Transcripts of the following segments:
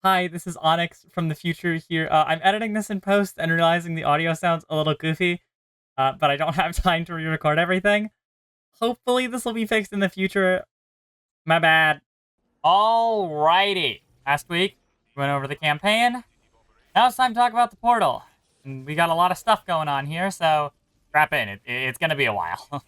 Hi, this is Onyx from the future here. I'm editing this in post and realizing the audio sounds a little goofy, but I don't have time to re-record everything. Hopefully this will be fixed in the future. My bad. Alrighty. Last week, we went over the campaign. Now it's time to talk about the portal. And we got a lot of stuff going on here, so strap in. It's going to be a while.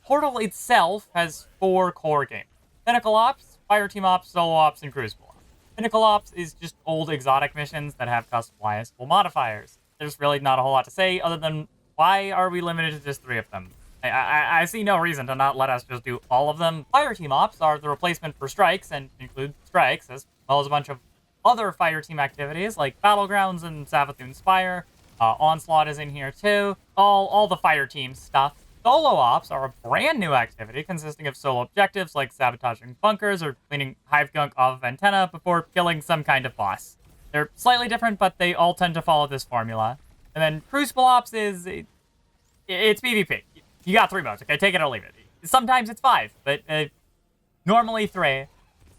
Portal itself has 4 core games. Pinnacle Ops, Fireteam Ops, Solo Ops, and Crucible Ops. Pinnacle Ops is just old exotic missions that have customizable modifiers. There's really not a whole lot to say other than why are we limited to just 3 of them? I see no reason to not let us just do all of them. Fireteam Ops are the replacement for strikes and include strikes as well as a bunch of other fireteam activities like Battlegrounds and Savathûn Spire. Onslaught is in here too. All the fireteam stuff. Solo Ops are a brand new activity consisting of solo objectives like sabotaging bunkers or cleaning hive gunk off of antenna before killing some kind of boss. They're slightly different, but they all tend to follow this formula. And then Crucible Ops it's PvP. You got 3 modes, okay? Take it or leave it. Sometimes it's 5, but normally 3.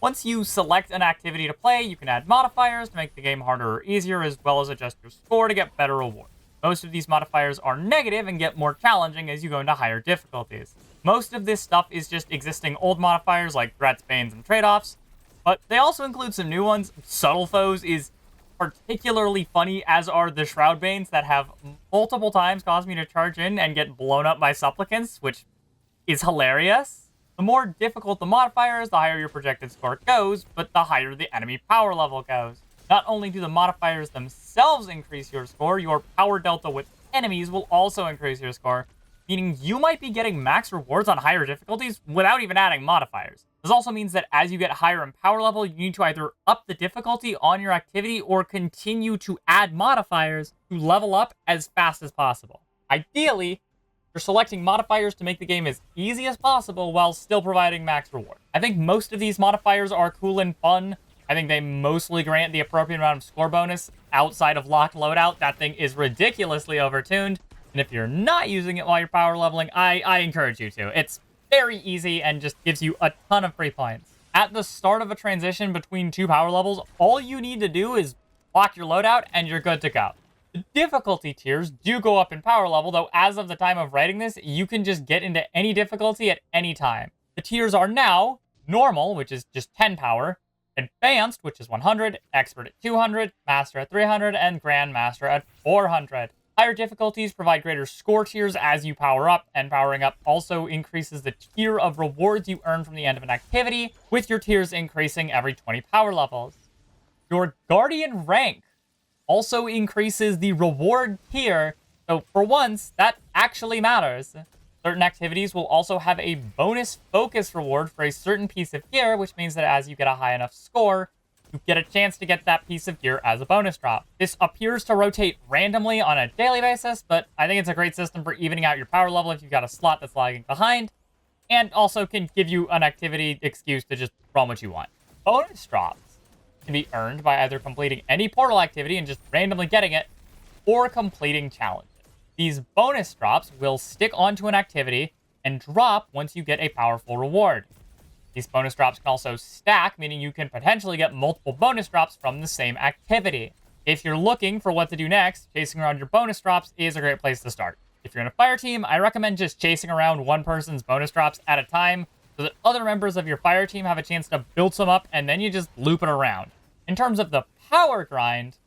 Once you select an activity to play, you can add modifiers to make the game harder or easier, as well as adjust your score to get better rewards. Most of these modifiers are negative and get more challenging as you go into higher difficulties. Most of this stuff is just existing old modifiers like threats, banes, and trade-offs, but they also include some new ones. Subtle Foes is particularly funny, as are the Shroud Banes that have multiple times caused me to charge in and get blown up by supplicants, which is hilarious. The more difficult the modifiers, the higher your projected score goes, but the higher the enemy power level goes. Not only do the modifiers themselves increase your score, your power delta with enemies will also increase your score, meaning you might be getting max rewards on higher difficulties without even adding modifiers. This also means that as you get higher in power level, you need to either up the difficulty on your activity or continue to add modifiers to level up as fast as possible. Ideally, you're selecting modifiers to make the game as easy as possible while still providing max reward. I think most of these modifiers are cool and fun. I think they mostly grant the appropriate amount of score bonus outside of locked loadout. That thing is ridiculously overtuned. And if you're not using it while you're power leveling, I encourage you to. It's very easy and just gives you a ton of free points. At the start of a transition between 2 power levels, all you need to do is lock your loadout and you're good to go. The difficulty tiers do go up in power level, though as of the time of writing this, you can just get into any difficulty at any time. The tiers are now Normal, which is just 10 power, Advanced, which is 100, Expert at 200, Master at 300, and Grandmaster at 400. Higher difficulties provide greater score tiers as you power up, and powering up also increases the tier of rewards you earn from the end of an activity, with your tiers increasing every 20 power levels. Your Guardian rank also increases the reward tier, so for once, that actually matters. Certain activities will also have a bonus focus reward for a certain piece of gear, which means that as you get a high enough score, you get a chance to get that piece of gear as a bonus drop. This appears to rotate randomly on a daily basis, but I think it's a great system for evening out your power level if you've got a slot that's lagging behind, and also can give you an activity excuse to just run what you want. Bonus drops can be earned by either completing any portal activity and just randomly getting it, or completing challenges. These bonus drops will stick onto an activity and drop once you get a powerful reward. These bonus drops can also stack, meaning you can potentially get multiple bonus drops from the same activity. If you're looking for what to do next, chasing around your bonus drops is a great place to start. If you're in a fire team, I recommend just chasing around one person's bonus drops at a time so that other members of your fire team have a chance to build some up, and then you just loop it around. In terms of the power grind,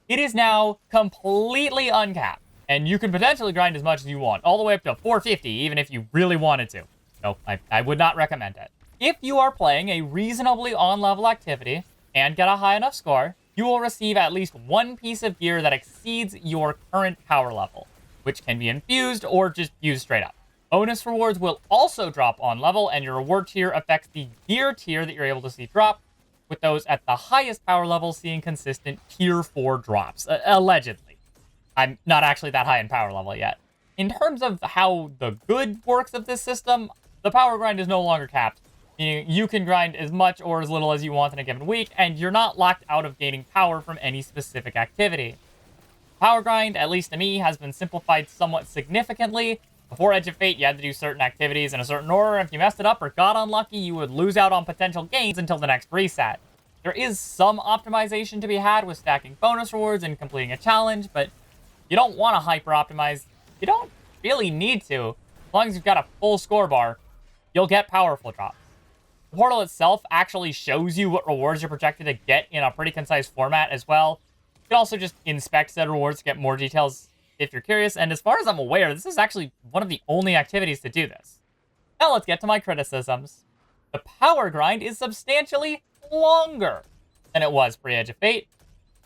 it is now completely uncapped, and you can potentially grind as much as you want, all the way up to 450, even if you really wanted to. So I would not recommend it. If you are playing a reasonably on-level activity and get a high enough score, you will receive at least one piece of gear that exceeds your current power level, which can be infused or just used straight up. Bonus rewards will also drop on level, and your reward tier affects the gear tier that you're able to see drop, with those at the highest power level seeing consistent tier 4 drops, allegedly. I'm not actually that high in power level yet. In terms of how the good works of this system, the power grind is no longer capped. Meaning you can grind as much or as little as you want in a given week, and you're not locked out of gaining power from any specific activity. Power grind, at least to me, has been simplified somewhat significantly. Before Edge of Fate, you had to do certain activities in a certain order. If you messed it up or got unlucky, you would lose out on potential gains until the next reset. There is some optimization to be had with stacking bonus rewards and completing a challenge, but you don't want to hyper-optimize. You don't really need to. As long as you've got a full score bar, you'll get powerful drops. The portal itself actually shows you what rewards you're projected to get in a pretty concise format as well. You can also just inspect said rewards to get more details if you're curious, and as far as I'm aware, this is actually one of the only activities to do this. Now let's get to my criticisms. The power grind is substantially longer than it was pre-Edge of Fate.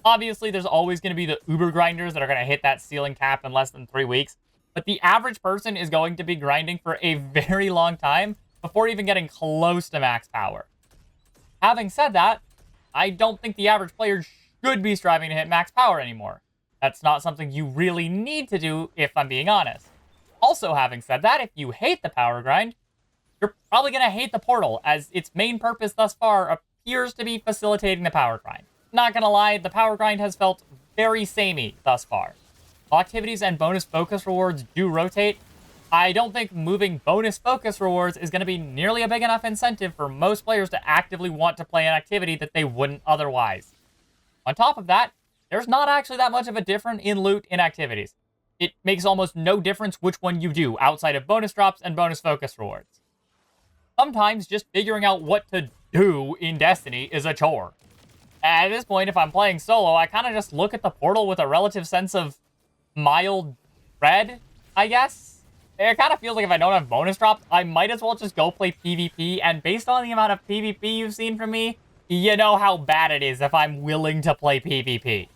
Obviously, there's always going to be the uber grinders that are going to hit that ceiling cap in less than 3 weeks, but the average person is going to be grinding for a very long time before even getting close to max power. Having said that, I don't think the average player should be striving to hit max power anymore. That's not something you really need to do, if I'm being honest. Also, having said that, if you hate the power grind, you're probably going to hate the portal, as its main purpose thus far appears to be facilitating the power grind. Not gonna lie, the power grind has felt very samey thus far. While activities and bonus focus rewards do rotate, I don't think moving bonus focus rewards is going to be nearly a big enough incentive for most players to actively want to play an activity that they wouldn't otherwise. On top of that, there's not actually that much of a difference in loot in activities. It makes almost no difference which one you do outside of bonus drops and bonus focus rewards. Sometimes just figuring out what to do in Destiny is a chore. At this point, if I'm playing solo, I kind of just look at the portal with a relative sense of mild dread, I guess. It kind of feels like if I don't have bonus drops, I might as well just go play PvP, and based on the amount of PvP you've seen from me, you know how bad it is if I'm willing to play PvP.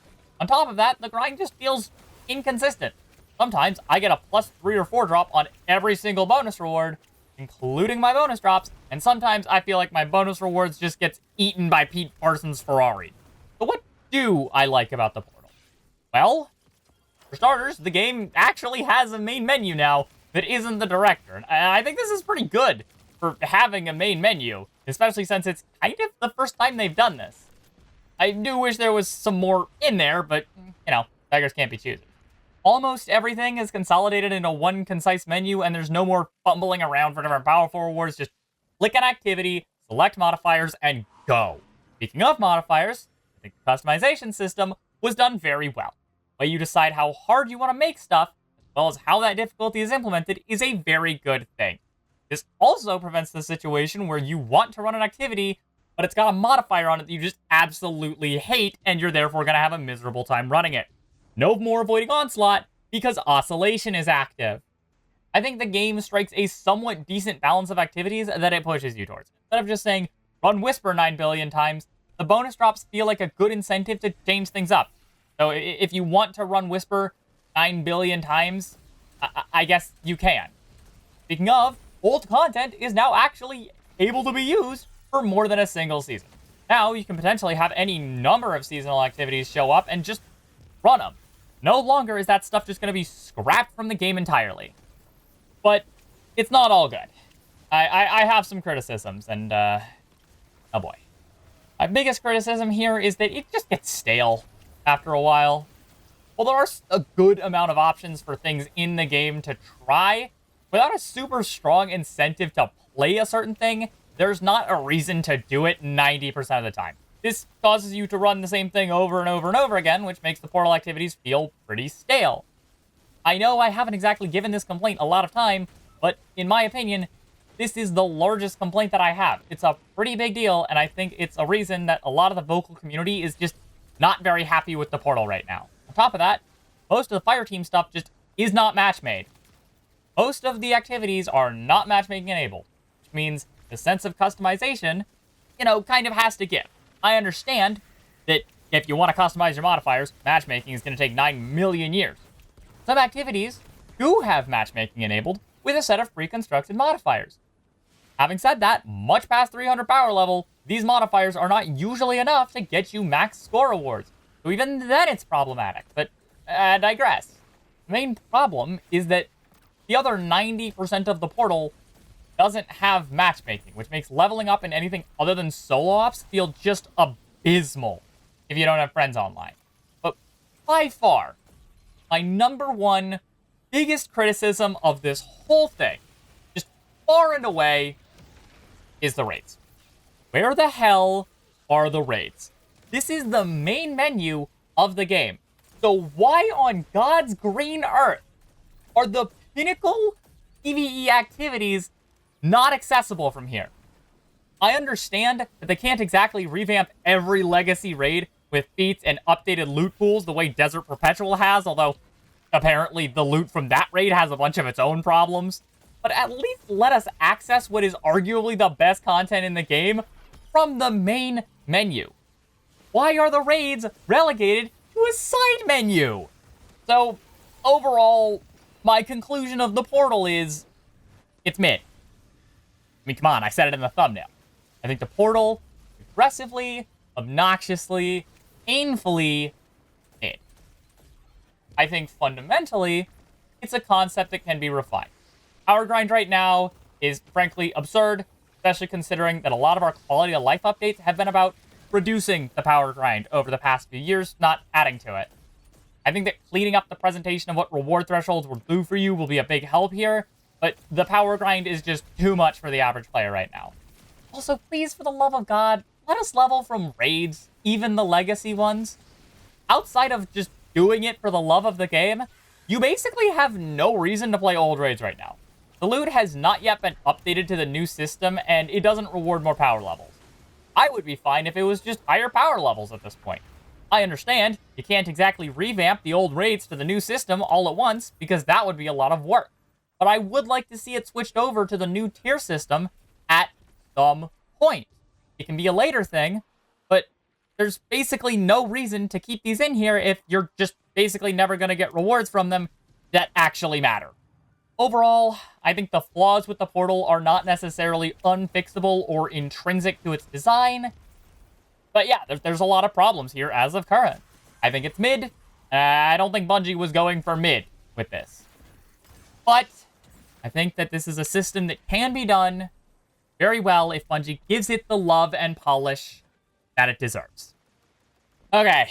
On top of that, the grind just feels inconsistent. Sometimes I get a plus 3 or 4 drop on every single bonus reward, including my bonus drops, and sometimes I feel like my bonus rewards just gets eaten by Pete Parsons' Ferrari. So what do I like about the portal? Well, for starters, the game actually has a main menu now that isn't the director, and I think this is pretty good for having a main menu, especially since it's kind of the first time they've done this. I do wish there was some more in there, but, you know, beggars can't be choosers. Almost everything is consolidated into one concise menu, and there's no more fumbling around for different powerful rewards. Just click an activity, select modifiers, and go. Speaking of modifiers, I think the customization system was done very well. The way you decide how hard you want to make stuff, as well as how that difficulty is implemented, is a very good thing. This also prevents the situation where you want to run an activity, but it's got a modifier on it that you just absolutely hate, and you're therefore going to have a miserable time running it. No more avoiding Onslaught, because Oscillation is active. I think the game strikes a somewhat decent balance of activities that it pushes you towards. Instead of just saying, run Whisper 9 billion times, the bonus drops feel like a good incentive to change things up. So if you want to run Whisper 9 billion times, I guess you can. Speaking of, old content is now actually able to be used for more than a single season. Now you can potentially have any number of seasonal activities show up and just run them. No longer is that stuff just going to be scrapped from the game entirely. But it's not all good. I have some criticisms, and, oh boy. My biggest criticism here is that it just gets stale after a while. Well, there are a good amount of options for things in the game to try, without a super strong incentive to play a certain thing, there's not a reason to do it 90% of the time. This causes you to run the same thing over and over and over again, which makes the portal activities feel pretty stale. I know I haven't exactly given this complaint a lot of time, but in my opinion, this is the largest complaint that I have. It's a pretty big deal, and I think it's a reason that a lot of the vocal community is just not very happy with the portal right now. On top of that, most of the Fireteam stuff just is not match made. Most of the activities are not matchmaking enabled, which means the sense of customization, kind of has to give. I understand that if you want to customize your modifiers, matchmaking is going to take 9 million years. Some activities do have matchmaking enabled with a set of pre-constructed modifiers. Having said that, much past 300 power level, these modifiers are not usually enough to get you max score rewards. So even then it's problematic, but I digress. The main problem is that the other 90% of the portal doesn't have matchmaking, which makes leveling up in anything other than solo ops feel just abysmal if you don't have friends online. But by far, my number one biggest criticism of this whole thing, just far and away, is the raids. Where the hell are the raids. This is the main menu of the game. So why on God's green earth are the pinnacle PvE activities not accessible from here? I understand that they can't exactly revamp every legacy raid with feats and updated loot pools the way Desert Perpetual has, although apparently the loot from that raid has a bunch of its own problems. But at least let us access what is arguably the best content in the game from the main menu. Why are the raids relegated to a side menu? So, overall, my conclusion of the portal is, it's mid. I mean, come on, I said it in the thumbnail. I think the portal, aggressively, obnoxiously, painfully mid. I think fundamentally, it's a concept that can be refined. Power grind right now is frankly absurd, especially considering that a lot of our quality of life updates have been about reducing the power grind over the past few years, not adding to it. I think that cleaning up the presentation of what reward thresholds will do for you will be a big help here, but the power grind is just too much for the average player right now. Also, please, for the love of God, let us level from raids, even the legacy ones. Outside of just doing it for the love of the game, you basically have no reason to play old raids right now. The loot has not yet been updated to the new system, and it doesn't reward more power levels. I would be fine if it was just higher power levels at this point. I understand you can't exactly revamp the old raids to the new system all at once, because that would be a lot of work. But I would like to see it switched over to the new tier system at some point. It can be a later thing, but there's basically no reason to keep these in here if you're just basically never going to get rewards from them that actually matter. Overall, I think the flaws with the portal are not necessarily unfixable or intrinsic to its design. But yeah, there's a lot of problems here as of current. I think it's mid. I don't think Bungie was going for mid with this. But I think that this is a system that can be done very well if Bungie gives it the love and polish that it deserves. Okay,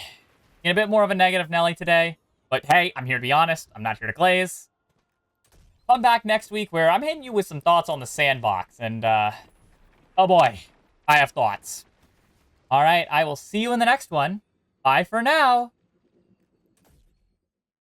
in a bit more of a negative Nelly today. But hey, I'm here to be honest. I'm not here to glaze. Come back next week where I'm hitting you with some thoughts on the sandbox. And, oh boy, I have thoughts. All right, I will see you in the next one. Bye for now.